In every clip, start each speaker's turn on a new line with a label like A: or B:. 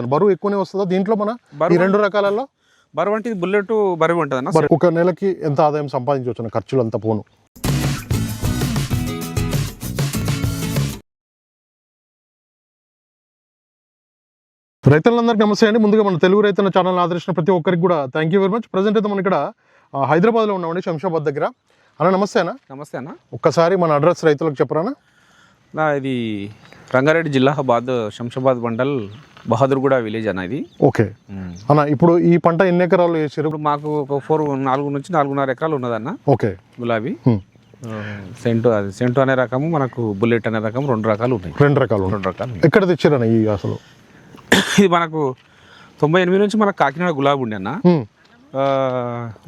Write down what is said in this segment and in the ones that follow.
A: బరువు ఎక్కువనే వస్తుందా దీంట్లో మన ఈ రెండు రకాలలో?
B: బరువు అంటే బుల్లెట్ బరువు ఉంటుంది అన్న.
A: ఒక నెలకి ఎంత ఆదాయం సంపాదించవచ్చు? ఖర్చులు అంతా పోను. రైతులందరికీ నమస్తే అండి. ముందుగా మన తెలుగు రైతుల ఛానల్ ఆదరించిన ప్రతి ఒక్కరికి కూడా thank you very much. Present అయితే మనం ఇక్కడ హైదరాబాద్లో ఉన్నామండి, శంషాబాద్ దగ్గర. అన్న నమస్తే అన్న.
B: నమస్తే అన్న.
A: ఒక్కసారి మన అడ్రస్ రైతులకు చెప్పరానా?
B: ఇది రంగారెడ్డి జిల్లా శంషాబాద్ మండల్ బహదూర్గూడ విలేజ్ అన్న ఇది.
A: ఓకే అన్న, ఇప్పుడు ఈ పంట ఎన్ని ఎకరాలు వేసారు?
B: ఇప్పుడు మాకు ఒక 4 నుంచి 4.5 ఎకరాలు ఉన్నదన్న.
A: ఓకే.
B: గులాబీ సెంటు అనే రకము, మనకు బుల్లెట్ అనే రకం, 2 రకాలు ఉన్నాయి.
A: 2 రకాలు. ఎక్కడ తెచ్చారన్న ఈ అసలు?
B: ఇది మనకు 98 నుంచి మనకు కాకినాడ గులాబీ ఉండే అన్న.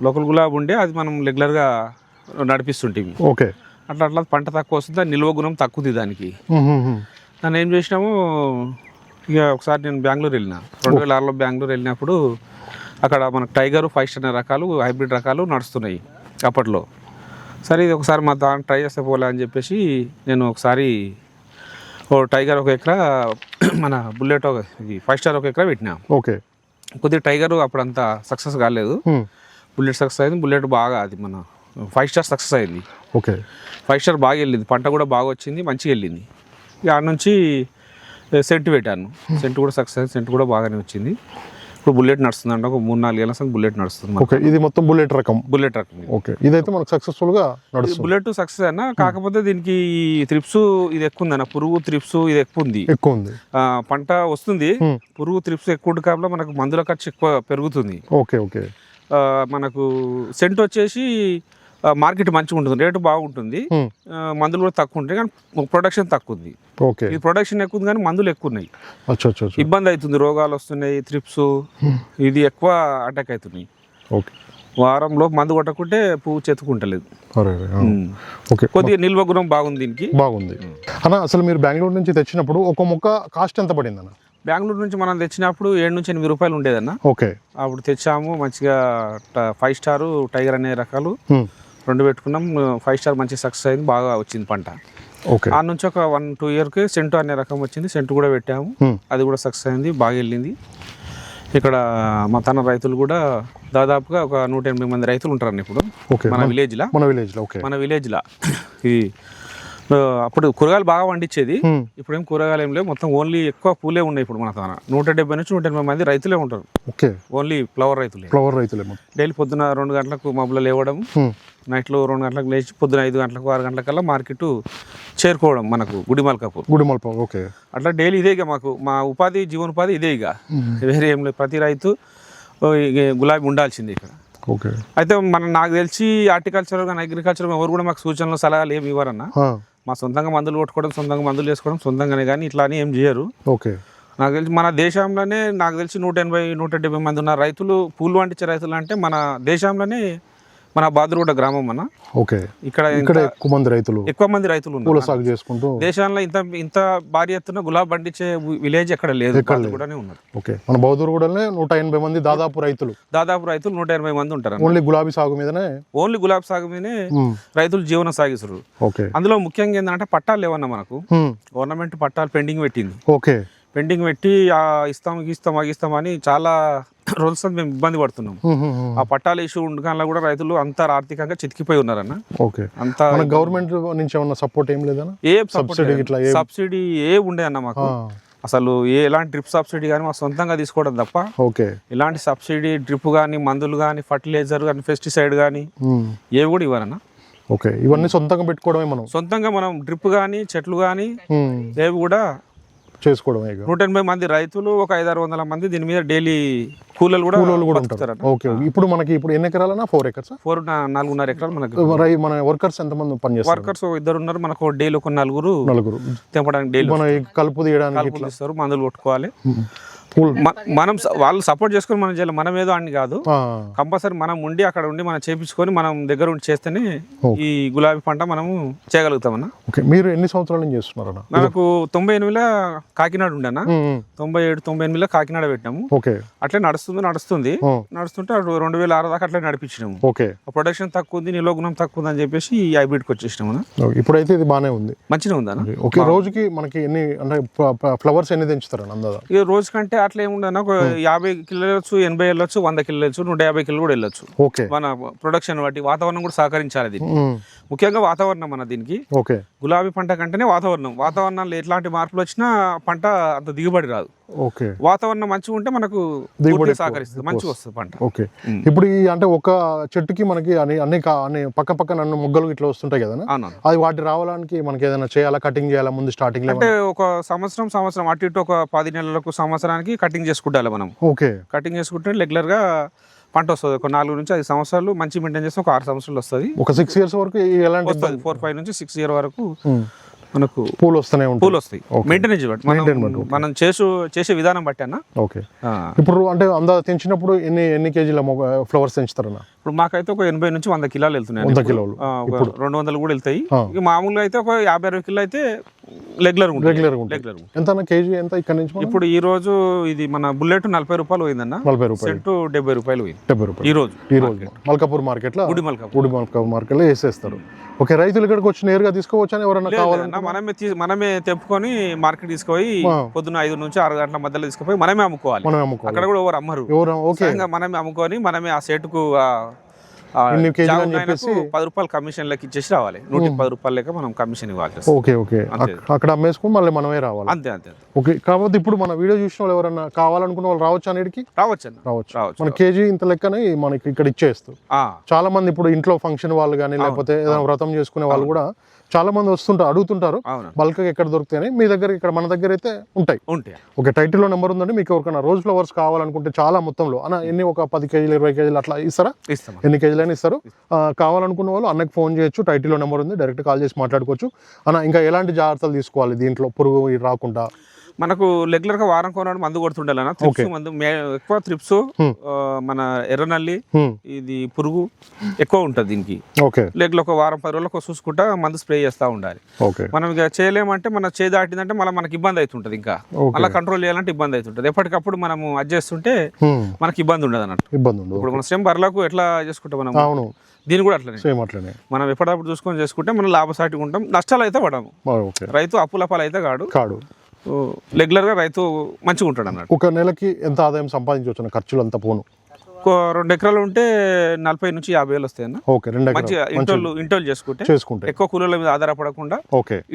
B: లోకల్ గులాబీ ఉండే, అది మనం రెగ్యులర్గా నడిపిస్తుంటేవి.
A: ఓకే.
B: అట్లా పంట తక్కువ వస్తుంది, నిల్వ గుణం తక్కువ ఉంది దానికి. దాన్ని ఏం చేసినాము, ఇక ఒకసారి నేను బెంగళూరు వెళ్ళిన 2006లో బెంగళూరు వెళ్ళినప్పుడు అక్కడ మనకు టైగర్ 5 స్టార్ అనే రకాలు, హైబ్రిడ్ రకాలు నడుస్తున్నాయి అప్పట్లో. సరే ఇది ఒకసారి మా దాన్ని ట్రై చేస్తే పోలే అని చెప్పేసి నేను ఒకసారి టైగర్ 1 ఎకరా, మన బుల్లెట్ ఇది 5 స్టార్ 1 ఎకరా పెట్టినా.
A: ఓకే.
B: కొద్దిగా టైగర్ అప్పుడు అంత సక్సెస్ కాలేదు, బుల్లెట్ సక్సెస్ అయింది. బుల్లెట్ బాగా అది మన 5 స్టార్ సక్సెస్ అయింది.
A: ఓకే.
B: 5 స్టార్ బాగా వెళ్ళింది, పంట కూడా బాగా వచ్చింది, మంచిగా వెళ్ళింది. ఇక ఆడ నుంచి సెంటు పెట్టాను, సెంటు కూడా సక్సెస్ అయింది, సెంటు కూడా బాగానే వచ్చింది. ఇప్పుడు బుల్లెట్ నడుస్తుంది అంటే ఒక 3-4 ఏళ్ళ సంగతి బుల్లెట్ నడుస్తుంది.
A: ఓకే. ఇది మొత్తం బుల్లెట్ రకం.
B: బుల్లెట్ రకం.
A: ఓకే. ఇదైతే మనకు సక్సెస్ఫుల్ గా నడుస్తుంది.
B: బుల్లెట్ సక్సెస్ అయినా, కాకపోతే దీనికి త్రిప్స్ ఇది ఎక్కువ ఉంది అన్న, పురుగు త్రిప్స్ ఇది ఎక్కువ ఉంది. పంట వస్తుంది, పురుగు త్రిప్స్ ఎక్కువ ఉంది కాబట్టి మనకు మందుల ఖర్చు ఎక్కువ పెరుగుతుంది.
A: ఓకే. ఓకే.
B: మనకు సెంట్ వచ్చేసి మార్కెట్ మంచిగా ఉంటుంది, రేటు బాగుంటుంది, మందులు కూడా తక్కువ ఉంటాయి, కానీ ప్రొడక్షన్ తక్కువ ఉంది.
A: ఓకే.
B: ఈ ప్రొడక్షన్ ఎక్కువ ఉంది కానీ మందులు ఎక్కువ ఉన్నాయి. ఇబ్బంది అవుతుంది, రోగాలు వస్తున్నాయి, త్రిప్స్ ఇది ఎక్కువ అటాక్ అవుతున్నాయి.
A: ఓకే.
B: వారంలో మందు కొట్టకుంటే పువ్వు చెతుకుంటలేదు. కొద్దిగా నిల్వ గుణం బాగుంది దీనికి.
A: బాగుంది అన్న. అసలు మీరు బెంగళూరు నుంచి తెచ్చినప్పుడు ఒక మొక్క కాస్ట్ ఎంత పడింది అన్న?
B: బెంగళూరు నుంచి మనం తెచ్చినప్పుడు 7 నుంచి 8 రూపాయలు ఉండేదన్న.
A: ఓకే.
B: అప్పుడు తెచ్చాము, మంచిగా 5 స్టార్ టైగర్ అనే రకాలు 2 పెట్టుకున్నాం. 5 స్టార్ మంచి సక్సెస్ అయింది, బాగా వచ్చింది పంట.
A: ఓకే.
B: ఆ నుంచి ఒక 1-2 ఇయర్కి సెంటు అనే రకం వచ్చింది, సెంటు కూడా పెట్టాము, అది కూడా సక్సెస్ అయింది, బాగా వెళ్ళింది. ఇక్కడ మా తన రైతులు కూడా దాదాపుగా ఒక 180 మంది రైతులు ఉంటారన్న ఇప్పుడు మన విలేజ్లో. మన విలేజ్లో ఇది అప్పుడు కూరగాయలు బాగా పండించేది, ఇప్పుడు ఏం కూరగాయలు ఏం లేవు, మొత్తం ఓన్లీ ఎక్కువ పూలే ఉన్నాయి. ఇప్పుడు మన తన 170 నుంచి 180 మంది రైతులే ఉంటారు.
A: ఓకే.
B: ఓన్లీ ఫ్లవర్ రైతులే. డైలీ పొద్దున 2 గంటలకు మబ్బులు లేవడం, నైట్లో 2 గంటలకు లేచి పొద్దున 5 గంటలకు 6 గంటలకల్లా మార్కెట్ చేరుకోవడం మనకు గుడిమల్కాపూర్.
A: ఓకే.
B: అట్లా డైలీ ఇదే ఇక మాకు మా ఉపాధి, జీవనోపాధి ఇదే. ఇక వేరే ఏం లేదు, ప్రతి రైతు గులాబీ ఉండాల్సిందే ఇక్కడ.
A: ఓకే.
B: అయితే నాకు తెలిసి హార్టికల్చర్ కానీ అగ్రికల్చర్ ఎవరు కూడా మాకు సూచనలు సలహాలు ఏమి ఇవ్వరన్నా. మా సొంతంగా మందులు కొట్టుకోవడం, సొంతంగా మందులు వేసుకోవడం సొంతంగానే, కానీ ఇట్లా అని ఏం చేయరు.
A: ఓకే.
B: నాకు తెలిసి మన దేశంలోనే నాకు తెలిసి 180-170 మంది ఉన్న రైతులు, పూలు పండించే రైతులు అంటే మన దేశంలోనే మన బహదూర్గూడ గ్రామం అన్న.
A: ఓకే. ఇక్కడ ఎక్కువ మంది రైతులు పూల సాగు చేసుకుంటూ
B: దేశంలో ఇంత భారీ ఎత్తున గులాబీ పండించే విలేజ్ ఎక్కడ లేదు, బహదూర్గూడనే ఉన్నారు.
A: ఓకే. మన బహదూర్గూడనే 180 మంది దాదాపు రైతులు
B: 180 మంది ఉంటారు.
A: ఓన్లీ గులాబీ సాగు మీదనే
B: రైతులు జీవనం సాగిస్తారు.
A: ఓకే.
B: అందులో ముఖ్యంగా ఏంటంటే పట్టాలు లేవన్నా, మనకు గవర్నమెంట్ పట్టాలు పెండింగ్ పెట్టింది.
A: ఓకే.
B: పెండింగ్ పెట్టి ఇస్తాం అని చాలా రోజులు మేము ఇబ్బంది పడుతున్నాం. ఆ పట్టాల ఇష్యూ ఉండగా కూడా రైతులు అంతా ఆర్థికంగా చితికిపోయి ఉన్నారన్న.
A: అంతా గవర్నమెంట్ నుంచి ఏమన్నా సపోర్ట్ ఏం లేదన్నా?
B: సబ్సిడీ ఉండే అన్న మాకు. అసలు ఎలాంటి డ్రిప్ సబ్సిడీ కానీ మా సొంతంగా తీసుకోవడం తప్ప.
A: ఓకే.
B: ఇలాంటి సబ్సిడీ డ్రిప్ కానీ, మందులు కానీ, ఫర్టిలైజర్ కానీ, పెస్టిసైడ్ కానీ ఏవి కూడా ఇవ్వరన్నా.
A: ఓకే. ఇవన్నీ సొంతంగా పెట్టుకోవడమే
B: మనం డ్రిప్ కానీ, చెట్లు కానీ ఏవి కూడా
A: చేసుకోవడం.
B: 180 మంది రైతులు, ఒక 500-600 మంది దీని మీద డైలీ కూలీలు కూడా
A: ఉంటారు. ఓకే. ఇప్పుడు మనకి ఎన్ని ఎకరాలన్నా? 4 ఎకర్స్.
B: 4.5 ఎకరాలు మనకి.
A: మన వర్కర్స్ ఎంతమంది పనిచేస్తారు?
B: వర్కర్స్ 2 ఉన్నారు మనకు. డైలీ ఒక 4 తెంపడానికి, డైలీ
A: మన కలుపు తీయడానికి
B: ఇస్తారు, మందులు కొట్టుకోవాలి. మనం వాళ్ళు సపోర్ట్ చేసుకొని మనం చేయాలి, మనం ఏదో అని కాదు. కంపల్సరీ మనం ఉండి అక్కడ ఉండి మనం చేపించుకొని మనం దగ్గర ఉండి చేస్తేనే ఈ గులాబీ పంట మనము చేయగలుగుతామన్నా.
A: మీరు ఎన్ని సంవత్సరాల నుంచి చేస్తున్నారన్న?
B: నాకు 98లో కాకినాడ ఉండేనా, 97-98లో కాకినాడ పెట్టినాము. అట్లే నడుస్తుంటే 2006 దాకా అట్లే నడిపించినాము. ప్రొడక్షన్ తక్కువ ఉంది, నిల్వ గుణం తక్కువ ఉంది అని చెప్పేసి ఈ హైబ్రిడ్కి వచ్చేసినాము.
A: ఇప్పుడైతే ఇది బాగానే ఉంది,
B: మంచిగా ఉందా?
A: రోజుకి మనకి ఎన్ని అంటే ఫ్లవర్స్ ఎన్ని తెంచుతారు?
B: రోజు కంటే అట్లా ఏముండదు, ఒక 50 కిలోలు వెళ్ళొచ్చు, 80 వెళ్ళొచ్చు, 100 కిలోలు వెళ్ళొచ్చు, 150 కిలోలు కూడా వెళ్ళొచ్చు.
A: ఓకే.
B: మన ప్రొడక్షన్ బట్టి వాతావరణం కూడా సహకరించాలి దీనికి. ముఖ్యంగా వాతావరణం అన్న దీనికి.
A: ఓకే.
B: గులాబీ పంట కంటేనే వాతావరణంలో ఎట్లాంటి మార్పులు వచ్చినా పంట అంత దిగుబడి రాదు.
A: ఓకే.
B: వాతావరణం మంచిగా ఉంటే మనకు దిగుబడి సహకరిస్తుంది, మంచిగా వస్తుంది పంట.
A: ఓకే. ఇప్పుడు ఈ అంటే ఒక చెట్టుకి మనకి అన్ని పక్క పక్కన మొగ్గలు ఇట్లా వస్తుంటాయి కదా, అది వాటి రావడానికి మనకి ఏదైనా చేయాలా, కటింగ్ చేయాలా ముందు స్టార్టింగ్ లో?
B: అంటే ఒక సంవత్సరం అటు ఇటు ఒక 10 నెలలకు సంవత్సరానికి కటింగ్ చేసుకుంటాలి మనం.
A: ఓకే.
B: కటింగ్ చేసుకుంటే రెగ్యులర్ గా పంట వస్తుంది. ఒక 4 నుంచి 5 సంవత్సరాలు మంచి మెయింటైన్ చేస్తే ఒక 6 సంవత్సరాలు వస్తుంది.
A: ఒక 6 years వరకు ఎలాంటి
B: వస్తుంది. 4-5 నుంచి 6 years వరకు మనకు
A: పూలు వస్తూనే ఉంటాయి.
B: పూలు వస్తాయి. మెయింటెనెన్స్ బట్టి మనం చేసే విధానం బట్టి అన్న.
A: ఓకే. ఇప్పుడు అంటే తెంచినప్పుడు ఎన్ని కేజీల ఫ్లవర్స్ తెంచుతారన్న? ఇప్పుడు
B: మాకైతే ఒక 80 నుంచి 100 కిలోలు వెళ్తున్నాయి.
A: 100 కిలోలు,
B: 200 కూడా వెళ్తాయి. ఇక మామూలుగా అయితే ఒక 50-60 కిలో అయితే రెగ్యులర్
A: ఎంత కేజీ ఎంత ఇక్కడ నుంచి?
B: ఇప్పుడు ఈ రోజు ఇది మన బుల్లెట్ 40 రూపాయలు పోయిందన్న.
A: 40 రూపాయలు.
B: సెంటు 70 రూపాయలు పోయింది.
A: 70 రూపాయలు ఈ రోజు మల్కాపూర్ మార్కెట్ లో, ఉడి మల్కాపూర్ మార్కెట్ లో వేసేస్తారు. ఓకే. రైతులు ఇక్కడికి వచ్చి నేరుగా తీసుకోవచ్చు అని ఎవరైనా కావాలన్నా
B: మనమే తెంపుకొని మార్కెట్ తీసుకుపోయి పొద్దున 5 నుంచి 6 గంటల మధ్యలో తీసుకుపోయి మనమే అమ్ముకోవాలి. అక్కడ కూడా ఎవరు అమ్మరు. మనమే అమ్ముకొని మనమే ఆ సెట్కు 10 రూపాయలు కమిషన్ లెక్క ఇచ్చేసి రావాలి. 110 రూపాయలు లెక్క మనం కమిషన్ ఇవ్వాలి.
A: ఓకే. ఓకే. అక్కడ అమ్మేసుకుని మళ్ళీ మనమే రావాలి.
B: అంతే.
A: ఓకే. కాబట్టి ఇప్పుడు మన వీడియో చూసిన వాళ్ళు ఎవరైనా కావాలనుకున్న వాళ్ళు రావచ్చు అనేది? రావచ్చు. మన కేజీ ఇంత లెక్కనే మనకి ఇక్కడ ఇచ్చేస్తూ. చాలా మంది ఇప్పుడు ఇంట్లో ఫంక్షన్ వాళ్ళు కానీ లేకపోతే ఏదైనా వ్రతం చేసుకునే వాళ్ళు కూడా చాలా మంది అడుగుతుంటారు బల్క్ ఎక్కడ దొరుకుతాయని. మీ దగ్గర ఇక్కడ మన దగ్గర అయితే ఉంటాయి. ఓకే. టైటిల్లో నెంబర్ ఉందండి. మీకు ఎవరికైనా రోజ్ ఫ్లవర్స్ కావాలనుకుంటే చాలా మొత్తంలో ఎన్ని ఒక 10 కేజీలు 20 కేజీలు అట్లా ఇస్తారా? ఎన్ని కేజీలైనా ఇస్తారు. కావాలనుకున్న వాళ్ళు అన్నకి ఫోన్ చేయొచ్చు. టైటిల్లో నెంబర్ ఉంది, డైరెక్ట్ కాల్ చేసి మాట్లాడుకోవచ్చు. ఇంకా ఎలాంటి జాగ్రత్తలు తీసుకోవాలి దీంట్లో పురుగు రాకుండా?
B: మనకు రెగ్యులర్ గా వారం కొనడం మందు కొడుతుండాలన్న. మందు ఎక్కువ త్రిప్స్, మన ఎర్రనల్లి, ఇది పురుగు ఎక్కువ ఉంటది దీనికి. రెగ్యులర్ ఒక వారం 10 రోజులకు చూసుకుంటా మందు స్ప్రే చేస్తూ ఉండాలి. మనం ఇక చేయలేమంటే మన చేయి దాటిందంటే మళ్ళీ మనకి ఇబ్బంది అవుతుంటది. ఇంకా మళ్ళీ కంట్రోల్ చేయాలంటే ఇబ్బంది అవుతుంటది. ఎప్పటికప్పుడు మనము అది చేస్తుంటే మనకి ఇబ్బంది ఉండదు అన్నట్టు. ఇప్పుడు మన సేమ్ బర్లకు ఎట్లా చేసుకుంటాం మనం, దీన్ని కూడా అట్లనే మనం ఎప్పటికప్పుడు చూసుకొని చేసుకుంటే మనం లాభసాటిగా ఉంటాం. నష్టాలు అయితే పడము. రైతు అప్పుల పాలు అయితే కాడు. రెగ్యులర్ గా రైతు మంచిగా ఉంటాడు అన్నట్టు.
A: ఒక నెలకి ఎంత ఆదాయం సంపాదించవచ్చు? ఖర్చులు అంతా పోను
B: 2 ఎకరాలు ఉంటే 40 నుంచి 50 వేలు వస్తాయి అన్న. మంచిగా ఇంటోలు చేసుకుంటే ఎక్కువ కూలీల మీద ఆధారపడకుండా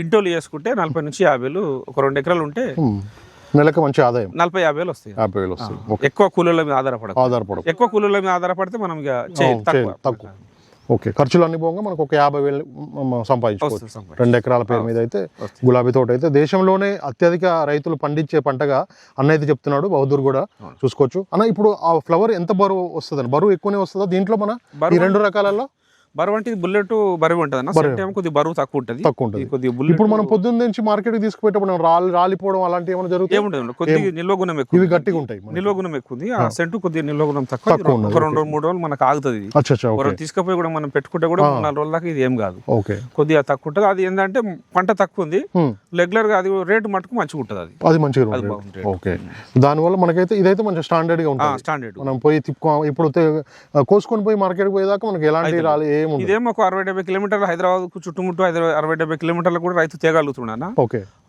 B: ఇంటోలు చేసుకుంటే 40 నుంచి 50 వేలు. ఒక 2 ఎకరాలు ఉంటే
A: నెలకు మంచి ఆదాయం
B: 40-50 వేలు వస్తాయి. ఎక్కువ కూలీల మీద ఎక్కువ కూలీల మీద ఆధారపడితే మనం తక్కువ.
A: ఓకే. ఖర్చులు అన్ని పోగా మనకు ఒక 50 వేలు సంపాదించుకోవచ్చు 2 ఎకరాల పేరు మీద అయితే. గులాబీ తోట అయితే దేశంలోనే అత్యధిక రైతులు పండించే పంటగా అన్న అయితే చెప్తున్నాడు. బహదూర్ కూడా చూసుకోవచ్చు అన్న. ఇప్పుడు ఆ ఫ్లవర్ ఎంత బరువు వస్తుంది? బరువు ఎక్కువనే వస్తుందా దీంట్లో? మన ఈ 2 రకాలలో
B: బరువు అంటే బుల్లెట్ బరువు ఉంటుంది అన్న. కొద్దిగా బరువు తక్కువ ఉంటుంది.
A: ఇప్పుడు మనం పొద్దున్న నుంచి మార్కెట్ కి తీసుకుపోయేటప్పుడు రాలిపోవడం అలాంటి ఏమైనా జరుగుతుంది?
B: ఏముంటుంది, కొద్దిగా నిల్వ గుణం ఎక్కువ.
A: ఇవి గట్టిగా ఉంటాయి,
B: నిల్వ గుణం ఎక్కువ ఉంది. ఆ సెంటు కొద్దిగా నిల్వ గుణం తక్కువ. ఒక 2-3 రోజులు మనకు ఆగుతుంది. తీసుకుపోయి కూడా మనం పెట్టుకుంటే కూడా 4 రోజుల దాకా ఇది ఏం కాదు. కొద్దిగా తక్కువ ఉంటుంది. అది ఏంటంటే పంట తక్కువ ఉంది. రెగ్యులర్ గా అది రేటు మటుకు మంచిగా ఉంటుంది.
A: అది మంచిగా ఓకే. దానివల్ల మనకైతే ఇదైతే మంచి స్టాండర్డ్ గా ఉంటుంది. మనం పోయి ఇప్పుడు కోసుకొని పోయి మార్కెట్ పోయేదాకా మనకి ఎలాంటి రాలి
B: ఇదేమో ఒక 60-70 కిలోమీటర్లు హైదరాబాద్ కు చుట్టుముట్టు 60-70 కిలోమీటర్లు కూడా రైతు తేగలుగుతున్నాను.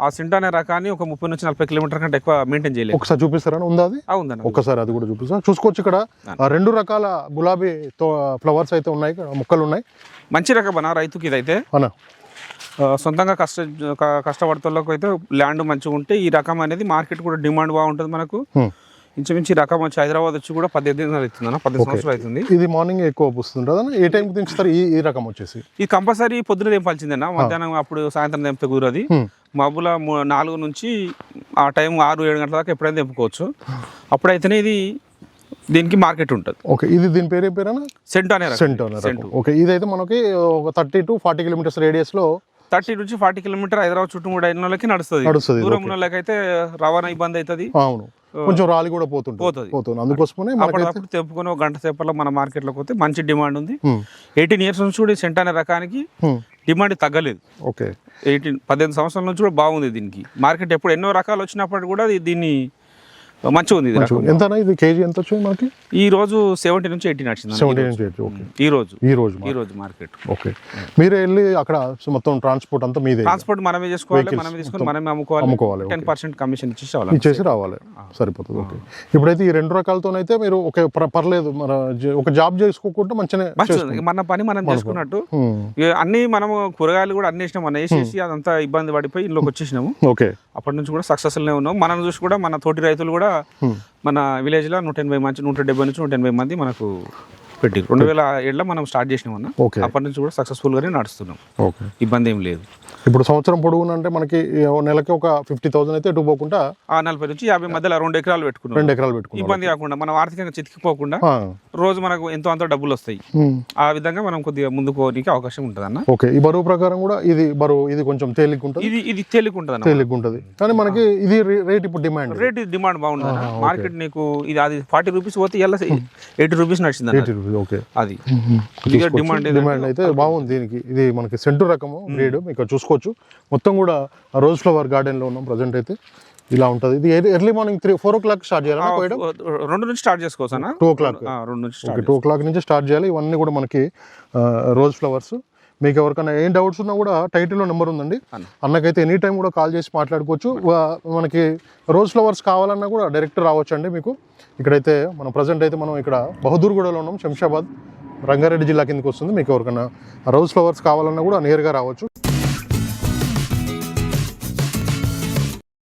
B: ఆ సింటా అనే రకాన్ని ఒక 30 నుంచి 40 కిలోమీటర్ కంటే ఎక్కువ మెయింటైన్ చేయలేదు.
A: ఒకసారి చూపిస్తారా? ఉందా అది?
B: ఉందండి.
A: ఒకసారి అది కూడా చూపిస్తాను. చూసుకోవచ్చు. ఇక్కడ 2 రకాల గులాబీ ఫ్లవర్స్ అయితే ఉన్నాయి, మొక్కలు ఉన్నాయి.
B: మంచి రకం రైతుకి ఇదైతే సొంతంగా కష్టపడుతులకు అయితే ల్యాండ్ మంచిగా ఉంటే ఈ రకం అనేది మార్కెట్ కూడా డిమాండ్ బాగుంటుంది. మనకు ఇంచుమించి రకం వచ్చి హైదరాబాద్ వచ్చి కూడా 18 అవుతుందన్న. 10 సంవత్సరాలు అవుతుంది.
A: ఇది మార్నింగ్ ఎక్కువ వస్తుంటుందా? ఏ టైం దించుతారు ఈ రకం వచ్చేసి?
B: ఇది కంపల్సరీ పొద్దున తెంపాల్సిందేనా. మధ్యాహ్నం అప్పుడు సాయంత్రం తెంపితే కుదరది. మబ్బుల 4 నుంచి ఆ టైం 6-7 గంటల దాకా ఎప్పుడైనా తెంపుకోవచ్చు. అప్పుడైతేనే ఇది దీనికి మార్కెట్ ఉంటుంది.
A: ఓకే. ఇది దీని పేరు ఏం పేరేనా?
B: సెంటో.
A: ఓకే. ఇదైతే మనకి ఒక 30 to 40 కిలోమీటర్స్ రేడియస్ లో
B: 30 నుంచి 40 కిలోమీటర్ హైదరాబాద్ చుట్టుముట్టు అయిన వాళ్ళకి నడుస్తుంది. దూరం ఉన్న వాళ్ళకైతే రవాణా ఇబ్బంది అవుతుంది.
A: అవును, కొంచెం రాలి కూడా పోతుంది. అందుకోసమే
B: అప్పుడు తెంపుకొని ఒక గంట సేపట్లో మన మార్కెట్ లోకి పోతే మంచి డిమాండ్ ఉంది. 18 years నుంచి కూడా సెంట్ అనే రకానికి డిమాండ్ తగ్గలేదు.
A: ఓకే.
B: 18 సంవత్సరాల నుంచి కూడా బాగుంది దీనికి మార్కెట్. ఎప్పుడు ఎన్నో రకాలు వచ్చినప్పుడు కూడా దీన్ని మంచిగా ఉంది ఇది రకం.
A: ఎంత ఇది కేజీ ఎంత వచ్చింది మనకి?
B: ఈ రోజు 70 నుంచి 80 నడిచింది
A: 70 నుంచి 80. ఓకే,
B: ఈ రోజు మార్కెట్.
A: ఓకే, మీరే వెళ్ళి అక్కడ మొత్తం ట్రాన్స్పోర్ట్ అంతా మీదే?
B: ట్రాన్స్పోర్ట్ మనమే చేసుకోవాలి, మనమే తీసుకొని మనమే అమ్ముకోవాలి. 10% కమిషన్ ఇచ్చేసి రావాలి, సరిపోతుంది. ఓకే, ఇప్పుడైతే ఈ 2 రకాలతోనైతే మీరు ఒక పర్లేదు, మన ఒక జాబ్ చేసుకోకుండా మంచిగా మన పని మనం చేసుకున్నట్టు. అన్ని మనము కూరగాయలు కూడా అన్ని వేసినాం, మనం వేసేసి అదంతా ఇబ్బంది పడిపోయి ఇంట్లోకి వచ్చేసినాము.
A: ఓకే, అప్పటి
B: నుంచి కూడా సక్సెస్ఫుల్నే ఉన్నాం. మనం చూసి కూడా మన తోటి రైతులు కూడా మన విలేజ్ లో 180 మంది 170 నుంచి 180 మంది మనకు పెట్టి 2007లో మనం స్టార్ట్ చేసినాం అన్న. అప్పటి నుంచి కూడా సక్సెస్ఫుల్ గానే నడుస్తున్నాం.
A: ఓకే,
B: ఇబ్బంది ఏం లేదు.
A: ఇప్పుడు సంవత్సరం పొడవునా అంటే మనకి నెలకి ఒక 50,000 అయితే ఎటు పోకుండా
B: 40 నుంచి 50 మధ్యలో 2 ఎకరాలు పెట్టుకున్నాం.
A: 2 ఎకరాలు పెట్టుకున్నాం,
B: ఇబ్బంది కాకుండా మనం ఆర్థికంగా చితికిపోకుండా రోజు మనకు ఎంతో అంత డబ్బులు వస్తాయి. ఆ విధంగా మనం కొద్దిగా ముందుకు పోనీకి అవకాశం ఉంటుంది అన్న.
A: ఓకే, ఈ బరువు ప్రకారం కూడా ఇది కొంచెం తేలిక ఉంటుంది.
B: ఇది తేలిక ఉంటుంది
A: కానీ మనకి ఇది రేట్ ఇప్పుడు
B: డిమాండ్ బాగుంది మార్కెట్. నీకు ఇది అది 40 రూపీస్ పోతే ఇలా 80 రూపీస్ నడిచింది.
A: 80 రూపీస్. ఓకే,
B: అది
A: డిమాండ్ అయితే బాగుంది దీనికి. ఇది మనకి సెంటు రకము గ్రేడ్, మీకు చూసుకోవచ్చు. మొత్తం కూడా రోజ్ ఫ్లవర్ గార్డెన్ లో ఉన్నాం ప్రజెంట్ అయితే. ఇలా ఉంటుంది. ఇది ఎర్లీ మార్నింగ్ 4 o'clock స్టార్ట్ చేయాలి,
B: 2 నుంచి స్టార్ట్ చేసుకోవచ్చు అన్న.
A: 2 o'clock 2 o'clock నుంచి స్టార్ట్ చేయాలి. ఇవన్నీ కూడా మనకి రోజ్ ఫ్లవర్స్. మీకు ఎవరికైనా ఏం డౌట్స్ ఉన్నా కూడా టైటిల్లో నెంబర్ ఉందండి, అన్నకైతే ఎనీ టైం కూడా కాల్ చేసి మాట్లాడుకోవచ్చు. మనకి రోజ్ ఫ్లవర్స్ కావాలన్నా కూడా డైరెక్ట్ రావచ్చు అండి. మీకు ఇక్కడైతే మనం ప్రజెంట్ అయితే మనం ఇక్కడ బహదూర్గూడలో ఉన్నాం, శంషాబాద్ రంగారెడ్డి జిల్లా కిందకి వస్తుంది. మీకు ఎవరికైనా రోజ్ ఫ్లవర్స్ కావాలన్నా కూడా నేరుగా రావచ్చు.